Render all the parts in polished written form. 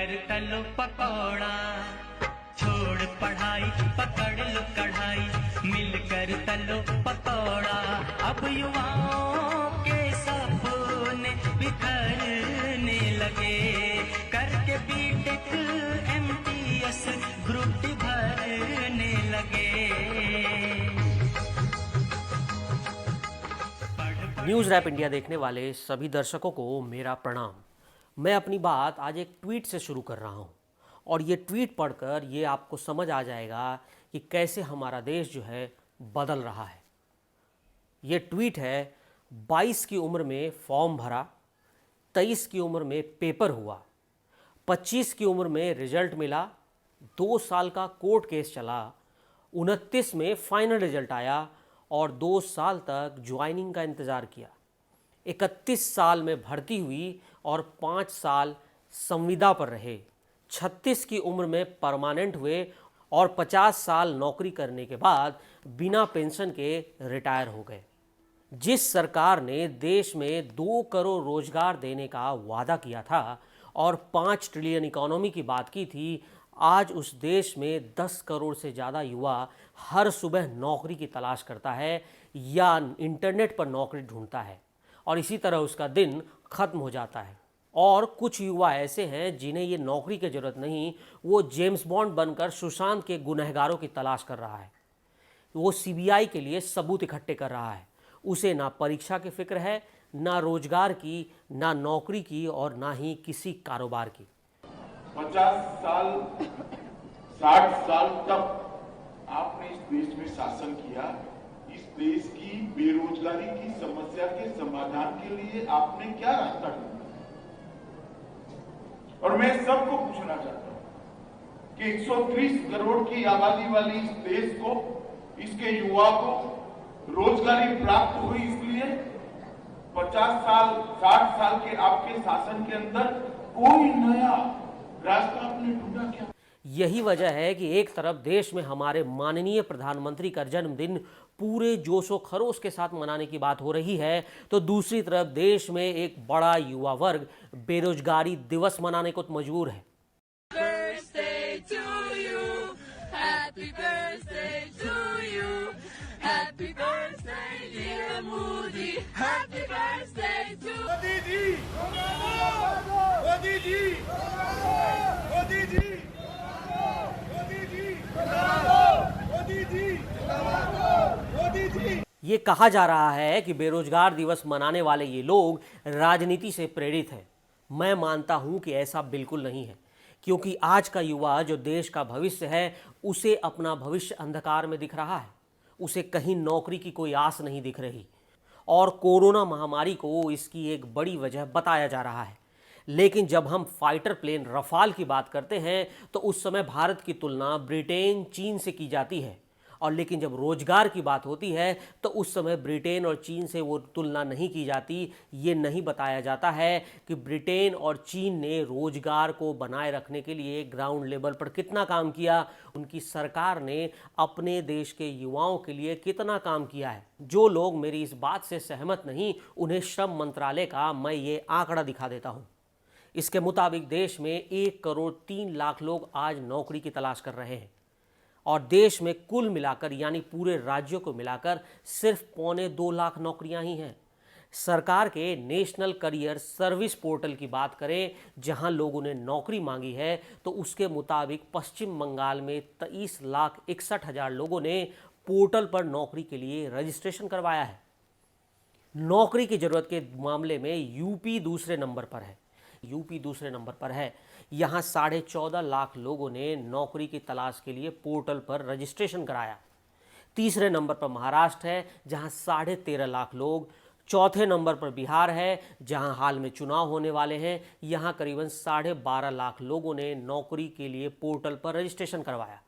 मिलकर तलो पकौड़ा, छोड़ पढ़ाई पकड़ लो कढ़ाई, मिलकर तलो पकौड़ा। अब युवाओं के सपने बिखरने लगे, करके बीटेक एमटीएस ग्रुप डी भरने लगे। न्यूज़ रैप इंडिया देखने वाले सभी दर्शकों को मेरा प्रणाम। मैं अपनी बात आज एक ट्वीट से शुरू कर रहा हूं और ये ट्वीट पढ़कर ये आपको समझ आ जाएगा कि कैसे हमारा देश जो है बदल रहा है। ये ट्वीट है, 22 की उम्र में फॉर्म भरा, 23 की उम्र में पेपर हुआ, 25 की उम्र में रिजल्ट मिला, 2 साल का कोर्ट केस चला, 29 में फाइनल रिजल्ट आया और 2 साल तक ज्वाइनिंग का इंतज़ार किया। 31 साल में भर्ती हुई और 5 साल संविदा पर रहे। 36 की उम्र में परमानेंट हुए और 50 साल नौकरी करने के बाद बिना पेंशन के रिटायर हो गए। जिस सरकार ने देश में 2 करोड़ रोजगार देने का वादा किया था और 5 ट्रिलियन इकोनॉमी की बात की थी, आज उस देश में 10 करोड़ से ज़्यादा युवा हर सुबह नौकरी की तलाश करता है या इंटरनेट पर नौकरी ढूंढता है और इसी तरह उसका दिन खत्म हो जाता है। और कुछ युवा ऐसे हैं जिन्हें ये नौकरी की ज़रूरत नहीं, वो जेम्स बॉन्ड बनकर सुशांत के गुनहगारों की तलाश कर रहा है। वो सीबीआई के लिए सबूत इकट्ठे कर रहा है। उसे ना परीक्षा की फिक्र है, ना रोजगार की, ना नौकरी की और ना ही किसी कारोबार की। 50 साल 60 साल तक आपने इस देश में शासन किया। इस देश की बेरोजगारी की समस्या के समाधान के लिए आपने क्या रास्ता ढूंढा? और मैं सबको पूछना चाहता हूं कि 130 करोड़ की आबादी वाली इस देश को, इसके युवा को रोजगारी प्राप्त हुई इसलिए 50 साल 60 साल के आपके शासन के अंदर कोई नया रास्ता आपने ढूंढा क्या? यही वजह है कि एक तरफ देश में हमारे माननीय प्रधानमंत्री का जन्मदिन पूरे जोशो खरोश के साथ मनाने की बात हो रही है, तो दूसरी तरफ देश में एक बड़ा युवा वर्ग बेरोजगारी दिवस मनाने को मजबूर है। ये कहा जा रहा है कि बेरोजगार दिवस मनाने वाले ये लोग राजनीति से प्रेरित हैं। मैं मानता हूं कि ऐसा बिल्कुल नहीं है, क्योंकि आज का युवा जो देश का भविष्य है, उसे अपना भविष्य अंधकार में दिख रहा है। उसे कहीं नौकरी की कोई आस नहीं दिख रही और कोरोना महामारी को इसकी एक बड़ी वजह बताया जा रहा है। लेकिन जब हम फाइटर प्लेन रफाल की बात करते हैं तो उस समय भारत की तुलना ब्रिटेन, चीन से की जाती है, और लेकिन जब रोजगार की बात होती है तो उस समय ब्रिटेन और चीन से वो तुलना नहीं की जाती। ये नहीं बताया जाता है कि ब्रिटेन और चीन ने रोजगार को बनाए रखने के लिए ग्राउंड लेवल पर कितना काम किया, उनकी सरकार ने अपने देश के युवाओं के लिए कितना काम किया है। जो लोग मेरी इस बात से सहमत नहीं, उन्हें श्रम मंत्रालय का मैं ये आंकड़ा दिखा देता हूँ। इसके मुताबिक देश में 1 करोड़ 3 लाख लोग आज नौकरी की तलाश कर रहे हैं और देश में कुल मिलाकर यानी पूरे राज्यों को मिलाकर सिर्फ 1.25 लाख नौकरियां ही हैं। सरकार के नेशनल करियर सर्विस पोर्टल की बात करें, जहां लोगों ने नौकरी मांगी है, तो उसके मुताबिक पश्चिम बंगाल में 23,61,000 लोगों ने पोर्टल पर नौकरी के लिए रजिस्ट्रेशन करवाया है। नौकरी की जरूरत के मामले में यूपी दूसरे नंबर पर है। यहाँ 14.5 लाख लोगों ने नौकरी की तलाश के लिए पोर्टल पर रजिस्ट्रेशन कराया। तीसरे नंबर पर महाराष्ट्र है, जहाँ 13.5 लाख लोग। चौथे नंबर पर बिहार है, जहाँ हाल में चुनाव होने वाले हैं। यहाँ करीबन 12.5 लाख लोगों ने नौकरी के लिए पोर्टल पर रजिस्ट्रेशन करवाया।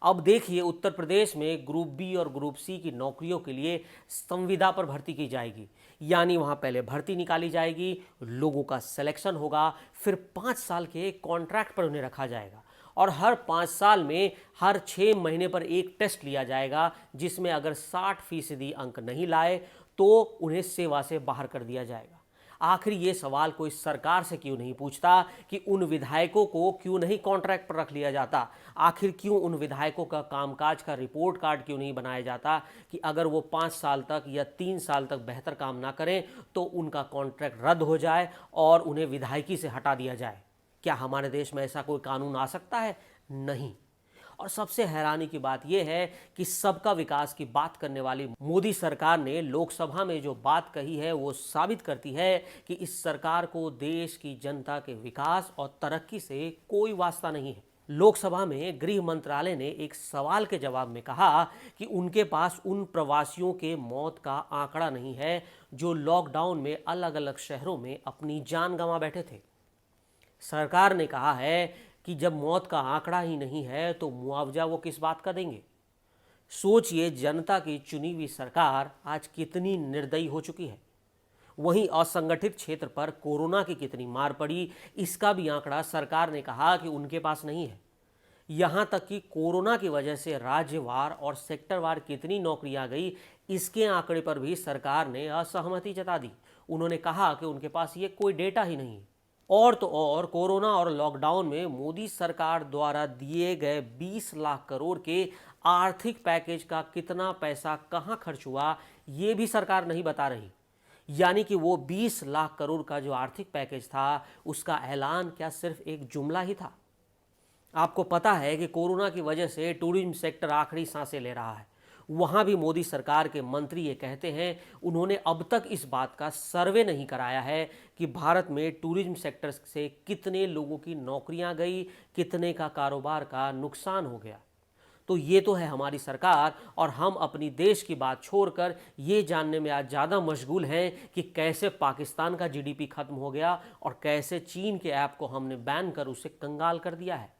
अब देखिए, उत्तर प्रदेश में ग्रुप बी और ग्रुप सी की नौकरियों के लिए संविदा पर भर्ती की जाएगी, यानी वहाँ पहले भर्ती निकाली जाएगी, लोगों का सिलेक्शन होगा, फिर 5 साल के कॉन्ट्रैक्ट पर उन्हें रखा जाएगा और हर 5 साल में हर 6 महीने पर एक टेस्ट लिया जाएगा, जिसमें अगर 60% अंक नहीं लाए तो उन्हें सेवा से बाहर कर दिया जाएगा। आखिर ये सवाल कोई सरकार से क्यों नहीं पूछता कि उन विधायकों को क्यों नहीं कॉन्ट्रैक्ट पर रख लिया जाता? आखिर क्यों उन विधायकों का कामकाज का रिपोर्ट कार्ड क्यों नहीं बनाया जाता कि अगर वो 5 साल तक या 3 साल तक बेहतर काम ना करें तो उनका कॉन्ट्रैक्ट रद्द हो जाए और उन्हें विधायकी से हटा दिया जाए? क्या हमारे देश में ऐसा कोई कानून आ सकता है? नहीं। और सबसे हैरानी की बात यह है कि सबका विकास की बात करने वाली मोदी सरकार ने लोकसभा में जो बात कही है वो साबित करती है कि इस सरकार को देश की जनता के विकास और तरक्की से कोई वास्ता नहीं है। लोकसभा में गृह मंत्रालय ने एक सवाल के जवाब में कहा कि उनके पास उन प्रवासियों के मौत का आंकड़ा नहीं है जो लॉकडाउन में अलग अलग शहरों में अपनी जान गंवा बैठे थे। सरकार ने कहा है कि जब मौत का आंकड़ा ही नहीं है तो मुआवजा वो किस बात का देंगे? सोचिए, जनता की चुनी हुई सरकार आज कितनी निर्दयी हो चुकी है। वहीं असंगठित क्षेत्र पर कोरोना की कितनी मार पड़ी, इसका भी आंकड़ा सरकार ने कहा कि उनके पास नहीं है। यहाँ तक कि कोरोना की वजह से राज्यवार और सेक्टरवार कितनी नौकरियां गई, इसके आंकड़े पर भी सरकार ने असहमति जता दी। उन्होंने कहा कि उनके पास ये कोई डेटा ही नहीं है। और तो और कोरोना और लॉकडाउन में मोदी सरकार द्वारा दिए गए 20 लाख करोड़ के आर्थिक पैकेज का कितना पैसा कहां खर्च हुआ, ये भी सरकार नहीं बता रही। यानी कि वो 20 लाख करोड़ का जो आर्थिक पैकेज था, उसका ऐलान क्या सिर्फ एक जुमला ही था? आपको पता है कि कोरोना की वजह से टूरिज्म सेक्टर आखिरी सांसें ले रहा है। वहाँ भी मोदी सरकार के मंत्री ये कहते हैं, उन्होंने अब तक इस बात का सर्वे नहीं कराया है कि भारत में टूरिज्म सेक्टर से कितने लोगों की नौकरियां गई, कितने का कारोबार का नुकसान हो गया। तो ये तो है हमारी सरकार, और हम अपनी देश की बात छोड़कर ये जानने में आज ज़्यादा मशगूल हैं कि कैसे पाकिस्तान का जीडीपी खत्म हो गया और कैसे चीन के ऐप को हमने बैन कर उसे कंगाल कर दिया है,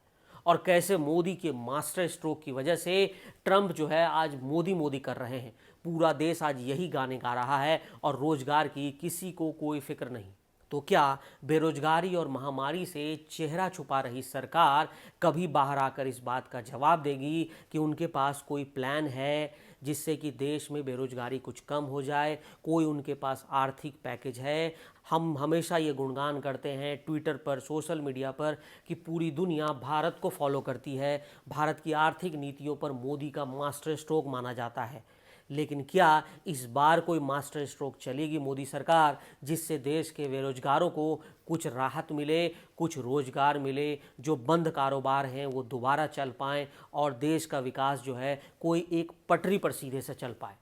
और कैसे मोदी के मास्टर स्ट्रोक की वजह से ट्रंप जो है आज मोदी मोदी कर रहे हैं। पूरा देश आज यही गाने गा रहा है और रोजगार की किसी को कोई फिक्र नहीं। तो क्या बेरोजगारी और महामारी से चेहरा छुपा रही सरकार कभी बाहर आकर इस बात का जवाब देगी कि उनके पास कोई प्लान है जिससे कि देश में बेरोजगारी कुछ कम हो जाए, कोई उनके पास आर्थिक पैकेज है? हम हमेशा ये गुणगान करते हैं ट्विटर पर, सोशल मीडिया पर कि पूरी दुनिया भारत को फॉलो करती है, भारत की आर्थिक नीतियों पर मोदी का मास्टर स्ट्रोक माना जाता है। लेकिन क्या इस बार कोई मास्टर स्ट्रोक चलेगी मोदी सरकार, जिससे देश के बेरोजगारों को कुछ राहत मिले, कुछ रोजगार मिले, जो बंद कारोबार हैं वो दोबारा चल पाएँ और देश का विकास जो है कोई एक पटरी पर सीधे से चल पाए?